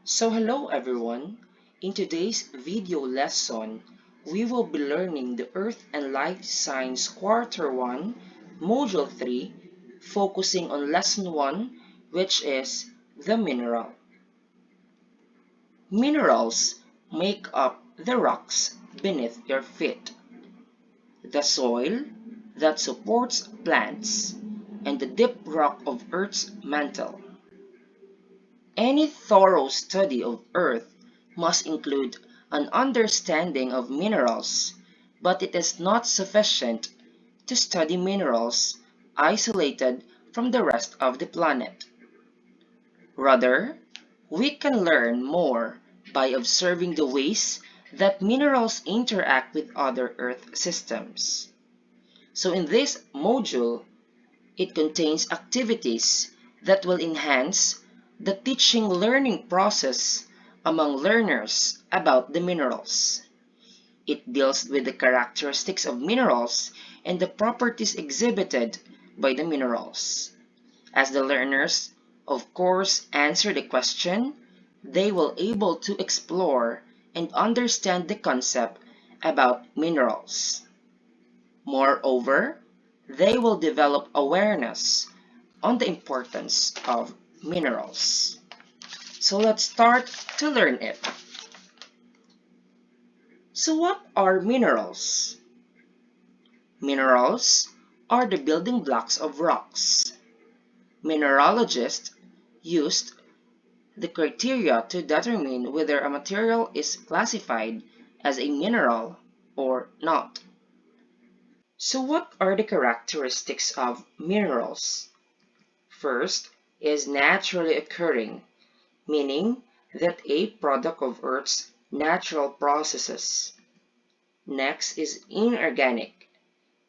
So hello everyone, in today's video lesson, we will be learning the Earth and Life Science Quarter 1, Module 3, focusing on Lesson 1, which is the mineral. Minerals make up the rocks beneath your feet, the soil that supports plants, and the deep rock of Earth's mantle. Any thorough study of Earth must include an understanding of minerals, but it is not sufficient to study minerals isolated from the rest of the planet. Rather, we can learn more by observing the ways that minerals interact with other Earth systems. So in this module, it contains activities that will enhance the teaching-learning process among learners about the minerals. It deals with the characteristics of minerals and the properties exhibited by the minerals. As the learners, of course, answer the question, they will able to explore and understand the concept about minerals. Moreover, they will develop awareness on the importance of minerals. So let's start to learn it. So what are minerals? Minerals are the building blocks of rocks. Mineralogists used the criteria to determine whether a material is classified as a mineral or not. So what are the characteristics of minerals? First is naturally occurring, meaning that a product of Earth's natural processes. Next is inorganic.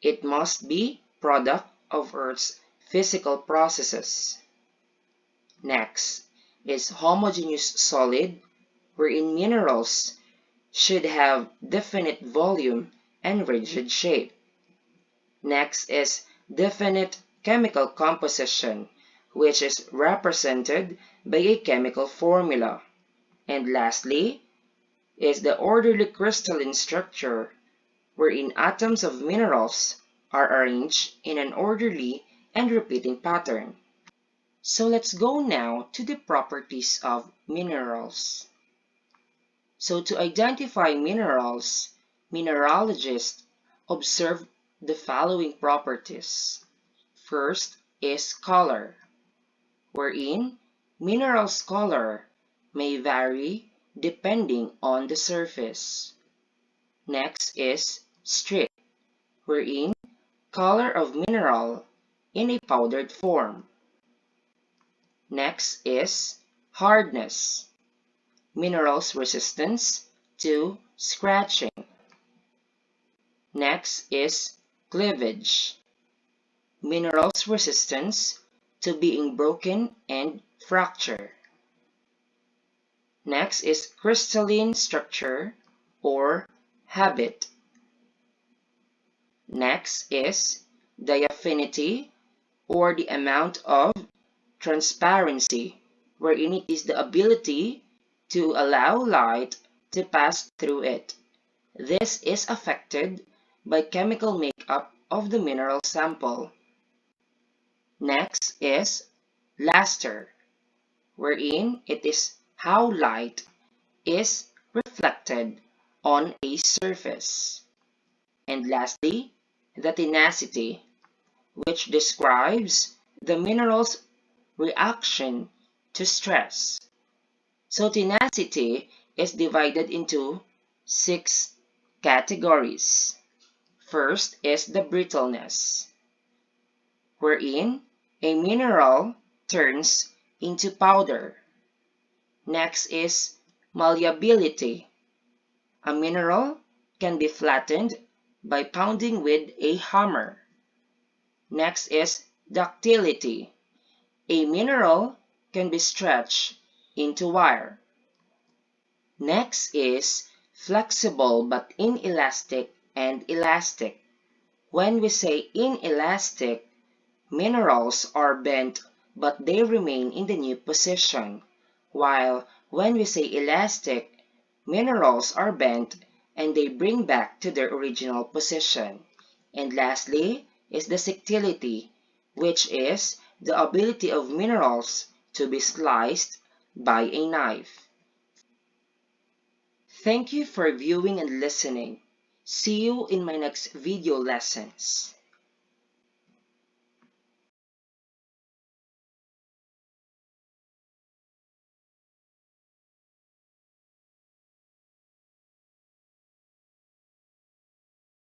It must be product of Earth's physical processes. Next is homogeneous solid, wherein minerals should have definite volume and rigid shape. Next is definite chemical composition, which is represented by a chemical formula. And lastly is the orderly crystalline structure, wherein atoms of minerals are arranged in an orderly and repeating pattern. So let's go now to the properties of minerals. So to identify minerals, mineralogists observe the following properties. First is color, wherein minerals' color may vary depending on the surface. Next is strip, wherein color of mineral in a powdered form. Next is hardness, minerals' resistance to scratching. Next is cleavage, minerals' resistance to being broken and fracture. Next is crystalline structure or habit. Next is diaphanity or the amount of transparency, wherein it is the ability to allow light to pass through it. This is affected by chemical makeup of the mineral sample. Next is luster, wherein it is how light is reflected on a surface. And lastly, the tenacity, which describes the mineral's reaction to stress. So tenacity is divided into 6 categories. First is the brittleness, wherein a mineral turns into powder. Next is malleability. A mineral can be flattened by pounding with a hammer. Next is ductility. A mineral can be stretched into wire. Next is flexible but inelastic and elastic. When we say inelastic, minerals are bent but they remain in the new position, while When we say elastic, minerals are bent and they bring back to their original position. And lastly is the ductility, which is the ability of minerals to be sliced by a knife. Thank you for viewing and listening. See you in my next video lessons.